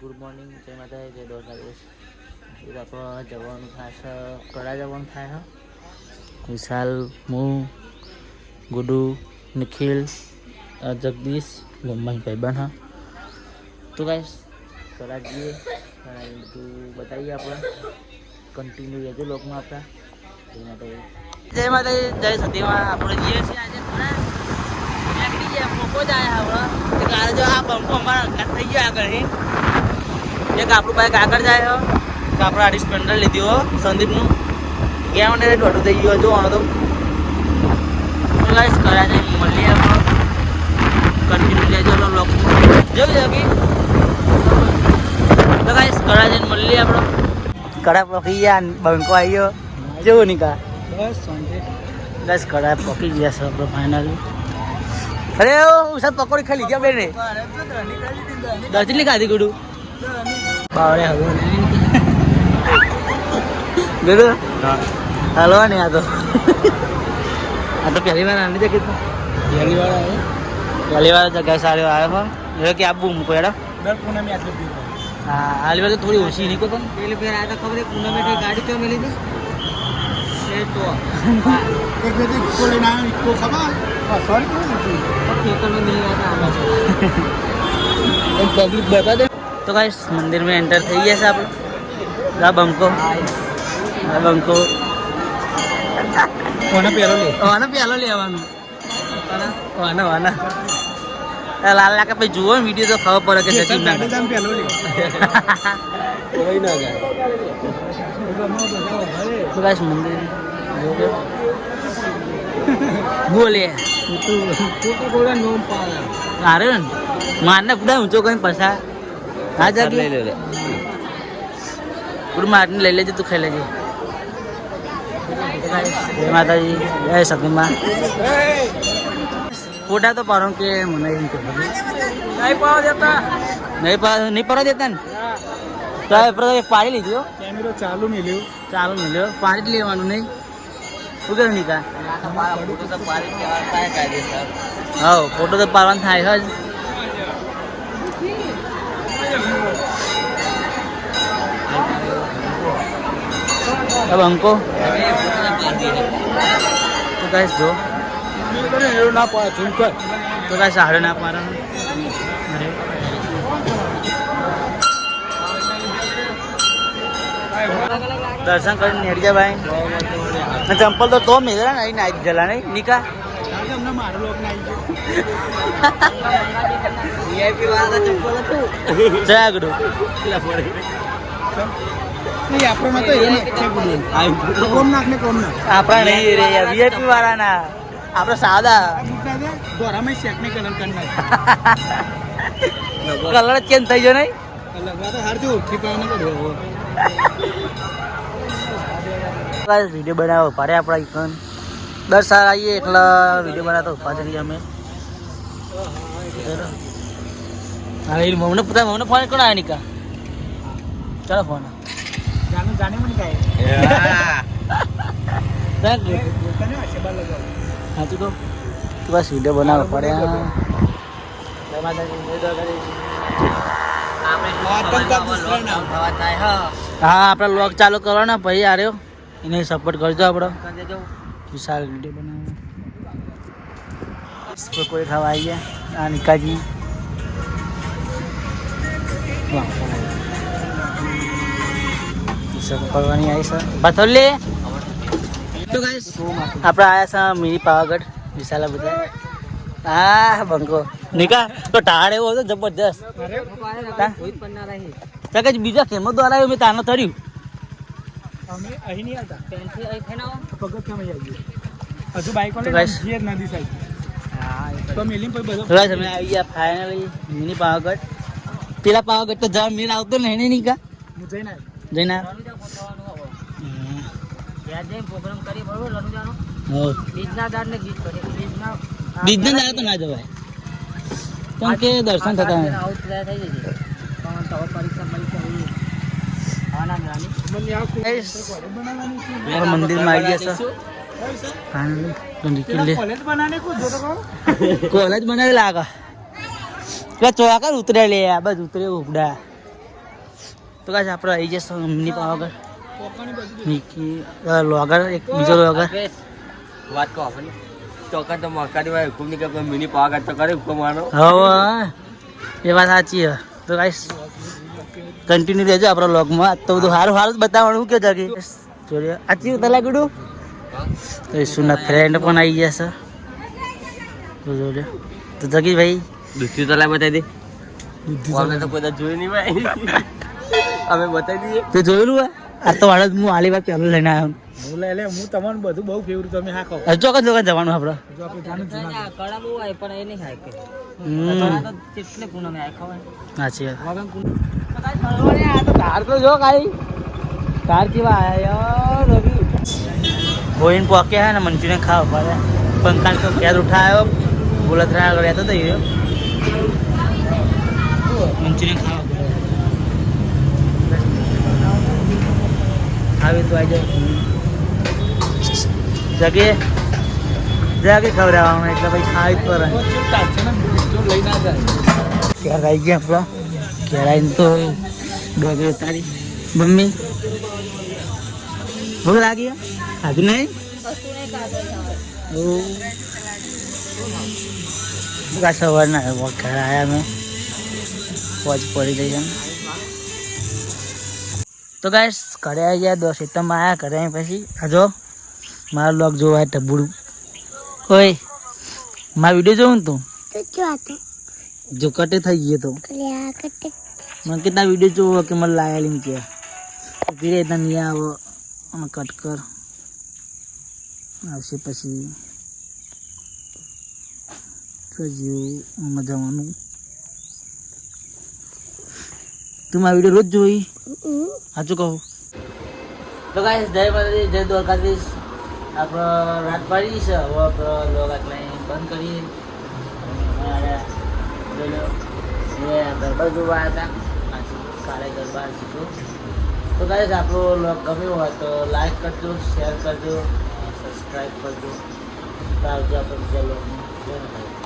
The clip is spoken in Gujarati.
ગુડ મોર્નિંગ, જય માતા, જય દ્વારકાધીશ. એ આપણે જવાનું થશે, કડા જવાનું થાય હા. વિશાલ, હું, ગુડુ, નિખિલ, જગદીશ, ગમ્માઈ ભાઈબંધ હા. તો ગાઈસ કડા જઈએ, બધું બતાવીએ આપણે. કન્ટિન્યુ રહેજો લોકમાં આપણા. જય માતા, જય સતીમાં. આપણે જઈએ છીએ આજે થોડા નીકળી ગયા, મોકો જ આવ્યા આપણે. કાલે જો આ બંકો અમારા થઈ ગયા આગળ એક આપણું બાઈક આગળ જાય કે આપણે આડી સ્પેન્ડર લીધી હો સંદીપનું ગયા મને દોઢું થઈ ગયું જોવાનો તો ગાઈસ કર્યા છે મળીએ આપણે કન્ટિન્યુ લેજો લોક જોઈ જગી તો ગાઈસ કર્યા છે મળીએ આપણે કડા પકી ગયા બંકો આવી ગયો જેવું નીકા બસ ગાઈસ કડા પકી ગયા છે આપણે ફાઇનલી. અરે સર પકોડી ખાઈ લીધી બેને દર્શનની ખાધી ગુડુ બાવળે હવે ગુડુ હલવા નહીં આ તો પહેલી વાર આની જગ્યાએ તો પહેલી વાર જગ્યાએ સારી આવ્યો પણ એ કે આપવું મૂકો યાર હા આલી વાર તો થોડી ઓછી નીકળો પણ પેલી ફેર આ તો ખબર પૂનમ એટલે ગાડી તો મેલી હતી એ તો એક બે ઇકો લઈને આવ્યો ઇકો ખબર સોરી ખેતરમાં મિલી ગયા હતા પબ્લિક બતા દે. તો ગાઈસ મંदिर में एंटर થઈ ગયા છે આપણે. આ બંકો ઓને પેલો લેવાનું વાના લાલ લાગે ભાઈ જુઓ વિડીયો તો ખબર પડે કે જતી ના પેલો લે કોઈ ના જાય. તો ગાઈસ મંदिर બોલે અરે મારને પૂરા ઊંચો કઈ પછા હા જગ લઈ લે પૂરું મારને લઈ લેજે તું ખાઈ લેજે. જય માતાજી જય સતીમાં. ફોટા તો પાડો કે મને એમ કે નહીં પાડવા દેતા નહીં પાડવા દેતા ને તો પાડી લીધો કેમેરો ચાલુ મિલ્યો પાડી જ લેવાનું નહીં શું કરે નીકા હા ફોટો તો પાડવાનું થાય જ. अब हमको तो गाइस जो ना पा झुमकर तो गाइस साढ़े ना पा रहा अरे दर्शन कर नेड़िया भाई चंपल तो मिला नहीं नाइट जला नहीं निका जागड़ो આપણા નહીં રે વીઆઈપી વાળા ના આપડે સાદા કલર ચેન્જ થઈ ગયો નહીં વિડીયો બનાવો પાડે આપડા ઇકન દર સાર આવીએ એટલે વિડીયો બનાવતા ઉભા કરીએ અમે. મમ્મને પૂછા મમ્મને ફોન કોણ આવ્યા નિકા ચાલો ફોન જાને મને કાય હા તું તો બસ વિડીયો બનાવો પડે. હા આપણે વ્લોગ ચાલુ કરો ને ભાઈ આર્યો એને સપોર્ટ કરજો આપણો વિશાલ વિડીયો બનાવો કોઈ ખાવા આવી ગયા આ નિકાજી કરવાની આવી છે બથોલે. તો ગાઈસ આપણે આયા છે મિની પાવાગઢ વિશાલા બધા હા બંકો નિકા તો ટાળ એવો હતો જબરજસ્ત બીજા કેમો દ્વારા આવ્યો મેં તાનો થર્યું અમે અહીં નહીં આવતા પેન્થી અહીં થઈને આવો પગથિયામાં આવી હજુ બાઈક વાળા જીર નદી સાઈડ હા તો મેલીમ કોઈ બધો ગાઈસ અમે આવી ગયા ફાઇનલી મિની પાવાગઢ. પેલા પાવાગઢ તો જા મેન આવતો ને એને નિકા હું જઈને પ્રોગ્રામ કરી બરોબર લનુજાનો બીજના દાડ ને ગીત કરે બીજના દાડ તો ના જવાય કેમ કે દર્શન થતા આઉટ થઈ જશે પણ તો પરીક્ષા મળી આના નાની મંદિરમાં આવી ગયા છે કોલેજ બનાવે લાગે ચોકર ઉતરે લે આ બાજુ ઉતરે ઉપડા તો કાંઈ આપણે આવી જશે મિની પાવાગઢ લોગર એક બીજો લોગર વાત કહો આપણને ચોકર તો મકાની હોય હુકુમ નહીં કે મિની પાવાગઢ તો કરે હુકમ માનો હવે એ વાત સાચી છે તો કાંઈ કન્ટિન્યુ રહેજો આપણા લોગમાં તો બધું સારું સારું જ બતાવવાનું કે જગી જોઈએ આચી તલા ગડું તો એ સુના ફ્રેન્ડ પણ આવી ગયા છે તો જોજો તો જગી ભાઈ દૂધી તલા બતાવી દે અમને તો કોઈ જોયું નહીં ભાઈ અમે બતાવી દઈએ તે જોયેલું હોય આ તો વાળા હું આલી વાત પહેલું લઈને આવ્યો હું લે હું તમારું બધું બહુ ફેવરેટ તમે હા કહો ચોક્કસ ચોક્કસ જવાનું આપણે જો આપણે જાણું જ ના કડા બહુ હોય પણ એ નહીં ખાય કે કેટલે પૂનમે આ ખવાય સાચી વાત કાર તો જો કાઈ કાર કેવા આયા રવિ હોઈને પોકે હે ને મંચુરિયન ખાવા પડે પંખા તો ઘેર ઉઠાયો બોલતરા રહેતો તો એ મંચુરિયન ખાવા પડે આવે તો આજે જગે ખવડાવવાનું એટલે ભાઈ ખાવી જ પડે લઈ ના જાય ક્યારે આવી ગયા આપણો ક્યારે આવીને તો ડોગર ઉતારી મમ્મી ભૂખ લાગી ખાધું નહીં સવાર ના ઘરે આવ્યા મેં પહોંચ પડી ગઈ છે તો ગાઈસ ઘરે આવી ગયા 10 સિતમમાં આવ્યા ઘરે આવી પછી આજો મારા બ્લોગ જોવા ટબુડું ઓય મારા વિડીયો જોઉં ને તું જો કટે થઈ ગયો તો મને કેટલા વિડીયો જોવો કે મને લાયા લીન કે ધીરે તને નહીં આવો અને કટ કર આવશે પછી જવાનું તું મારા વિડીયો રોજ જોઈ સાચું કહું તો ગાઈસ જય માતાજી જય દ્વારકાધીશ આપણો રાત પાડી છે હવે આપણો લોગ આટલા બંધ કરીએ ગરબા જોવા હતા કાલે ગરબા જીતો તો ગાઈસ આપણો લોગ ગમ્યો હોય તો લાઈક કરજો શેર કરજો સબસ્ક્રાઈબ કરજો તો આવજો આપણે બીજા લોગમાં જય માતાજી